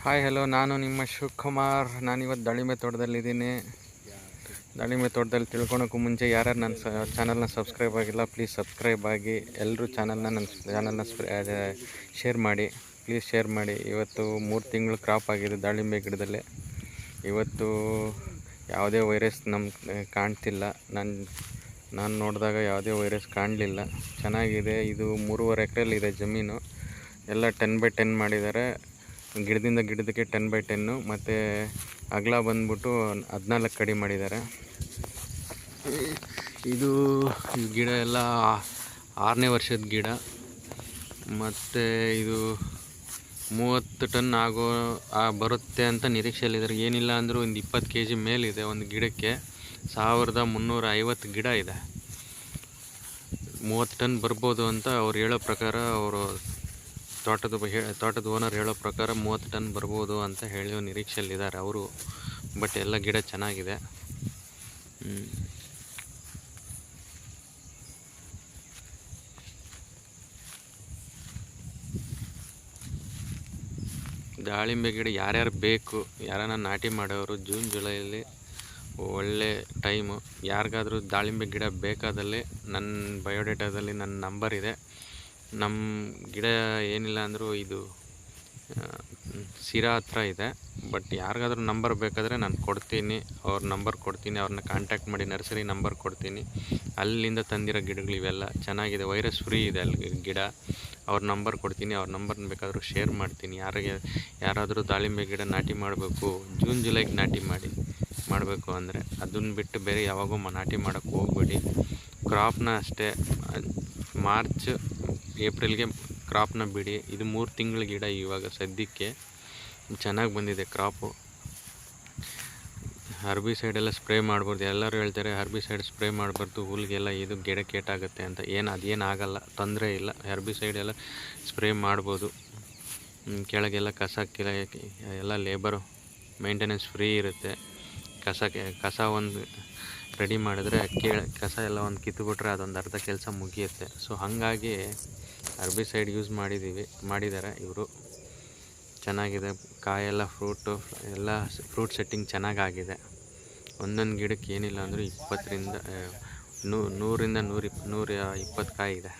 Hi hello, ನಾನು ನಿಮ್ಮ ಶಿವಕುಮಾರ್. ನಾನಿವತ್ತು ದಾಳಿಂಬೆ ತೋಟದಲ್ಲಿದ್ದೀನಿ. ದಾಳಿಂಬೆ ತೋಟದಲ್ಲಿ ತಿಳ್ಕೊಳಕ್ಕೂ ಮುಂಚೆ ಯಾರ್ಯಾರು ನನ್ನ ಚಾನಲ್ನ ಸಬ್ಸ್ಕ್ರೈಬ್ ಆಗಿಲ್ಲ, ಪ್ಲೀಸ್ ಸಬ್ಸ್ಕ್ರೈಬ್ ಆಗಿ. ಎಲ್ಲರೂ ನನ್ನ ಚಾನಲ್ನ ಶೇರ್ ಮಾಡಿ, ಪ್ಲೀಸ್ ಶೇರ್ ಮಾಡಿ. ಇವತ್ತು 3 ತಿಂಗಳು ಕ್ರಾಪ್ ಆಗಿದೆ ದಾಳಿಂಬೆ ಗಿಡದಲ್ಲಿ. ಇವತ್ತು ಯಾವುದೇ ವೈರಸ್ ನಮ್ಗೆ ಕಾಣ್ತಿಲ್ಲ. ನಾನು ನೋಡಿದಾಗ ಯಾವುದೇ ವೈರಸ್ ಕಾಣಲಿಲ್ಲ. ಚೆನ್ನಾಗಿದೆ. ಇದು 3.5 ಎಕರೆಯಲ್ಲಿದೆ ಜಮೀನು. ಎಲ್ಲ 10x10 ಮಾಡಿದ್ದಾರೆ. ಗಿಡದಿಂದ ಗಿಡದಕ್ಕೆ 10x10 ಮತ್ತು ಅಗಲ ಬಂದ್ಬಿಟ್ಟು 14 ಅಡಿ ಮಾಡಿದ್ದಾರೆ. ಇದು ಈ ಗಿಡ ಎಲ್ಲ 6ನೇ ವರ್ಷದ ಗಿಡ. ಮತ್ತು ಇದು 30 ಟನ್ ಬರುತ್ತೆ ಅಂತ ನಿರೀಕ್ಷೆಯಲ್ಲಿದ್ದಾರೆ. ಏನಿಲ್ಲ ಅಂದರೂ ಒಂದು 20 kg ಮೇಲಿದೆ. ಒಂದು ಗಿಡಕ್ಕೆ 1350 ಗಿಡ ಇದೆ. 30 ಟನ್ ಬರ್ಬೋದು ಅಂತ ಅವ್ರು ಹೇಳೋ ಪ್ರಕಾರ, ಅವರು ತೋಟದ ಓನರ್ ಹೇಳೋ ಪ್ರಕಾರ 30 ಟನ್ ಬರ್ಬೋದು ಅಂತ ಹೇಳೋ ನಿರೀಕ್ಷೆಯಲ್ಲಿದ್ದಾರೆ ಅವರು. ಬಟ್ ಎಲ್ಲ ಗಿಡ ಚೆನ್ನಾಗಿದೆ. ದಾಳಿಂಬೆ ಗಿಡ ಯಾರ್ಯಾರು ಬೇಕು, ಯಾರನ್ನ ನಾಟಿ ಮಾಡೋರು, ಜೂನ್ ಜುಲೈಯಲ್ಲಿ ಒಳ್ಳೆ ಟೈಮು. ಯಾರಿಗಾದರೂ ದಾಳಿಂಬೆ ಗಿಡ ಬೇಕಾದಲ್ಲಿ ನನ್ನ ಬಯೋಡೇಟಾದಲ್ಲಿ ನನ್ನ ನಂಬರ್ ಇದೆ. ನಮ್ಮ ಗಿಡ ಏನಿಲ್ಲ ಅಂದರೂ ಇದು ಸಿರಾ ಹತ್ರ ಇದೆ. ಬಟ್ ಯಾರಿಗಾದ್ರೂ ನಂಬರ್ ಬೇಕಾದರೆ ನಾನು ಕೊಡ್ತೀನಿ, ಅವ್ರ ನಂಬರ್ ಕೊಡ್ತೀನಿ. ಅವ್ರನ್ನ ಕಾಂಟ್ಯಾಕ್ಟ್ ಮಾಡಿ, ನರ್ಸರಿ ನಂಬರ್ ಕೊಡ್ತೀನಿ. ಅಲ್ಲಿಂದ ತಂದಿರೋ ಗಿಡಗಳು ಇವೆಲ್ಲ ಚೆನ್ನಾಗಿದೆ. ವೈರಸ್ ಫ್ರೀ ಇದೆ ಅಲ್ಲಿ ಗಿಡ. ಅವ್ರ ನಂಬರ್ ಕೊಡ್ತೀನಿ, ಅವ್ರ ನಂಬರ್ನ ಬೇಕಾದರೂ ಶೇರ್ ಮಾಡ್ತೀನಿ. ಯಾರಾದರೂ ದಾಳಿಂಬೆ ಗಿಡ ನಾಟಿ ಮಾಡಬೇಕು, ಜೂನ್ ಜುಲೈಗೆ ನಾಟಿ ಮಾಡಬೇಕು ಅಂದರೆ ಅದನ್ನು ಬಿಟ್ಟು ಬೇರೆ ಯಾವಾಗೂ ನಾಟಿ ಮಾಡೋಕ್ಕೆ ಹೋಗ್ಬೇಡಿ. ಕ್ರಾಪ್ನ ಅಷ್ಟೇ ಮಾರ್ಚ್ ಏಪ್ರಿಲ್ಗೆ ಕ್ರಾಪ್ನ ಬಿಡಿ. ಇದು 3 ತಿಂಗಳ ಗಿಡ. ಇವಾಗ ಸದ್ಯಕ್ಕೆ ಚೆನ್ನಾಗಿ ಬಂದಿದೆ ಕ್ರಾಪು. ಹರ್ಬಿಸೈಡ್ ಎಲ್ಲ ಸ್ಪ್ರೇ ಮಾಡ್ಬಾರ್ದು. ಎಲ್ಲರೂ ಹೇಳ್ತಾರೆ ಹರ್ಬಿಸೈಡ್ ಸ್ಪ್ರೇ ಮಾಡಬಾರ್ದು, ಹುಲ್ಗೆಲ್ಲ ಇದು ಗಿಡ ಕೇಟಾಗುತ್ತೆ ಅಂತ. ಅದೇನು ಆಗಲ್ಲ, ತೊಂದರೆ ಇಲ್ಲ. ಹರ್ಬಿಸೈಡ್ ಎಲ್ಲ ಸ್ಪ್ರೇ ಮಾಡ್ಬೋದು. ಕೆಳಗೆಲ್ಲ ಎಲ್ಲ ಲೇಬರು ಮೇಂಟೆನೆನ್ಸ್ ಫ್ರೀ ಇರುತ್ತೆ. ಕಸ ಒಂದು ರೆಡಿ ಮಾಡಿದ್ರೆ ಕಸ ಎಲ್ಲ ಒಂದು ಕಿತ್ತುಬಿಟ್ರೆ ಅದೊಂದು ಅರ್ಧ ಕೆಲಸ ಮುಗಿಯುತ್ತೆ. ಸೊ ಹಾಗಾಗಿ ಹರ್ಬಿಸೈಡ್ ಯೂಸ್ ಮಾಡಿದ್ದಾರೆ ಇವರು. ಚೆನ್ನಾಗಿದೆ. ಕಾಯೆಲ್ಲ ಫ್ರೂಟ್ ಸೆಟ್ಟಿಂಗ್ ಚೆನ್ನಾಗಾಗಿದೆ. ಒಂದೊಂದು ಗಿಡಕ್ಕೆ ಏನಿಲ್ಲ ಅಂದರೂ 100ರಿಂದ 120 ಕಾಯಿ ಇದೆ.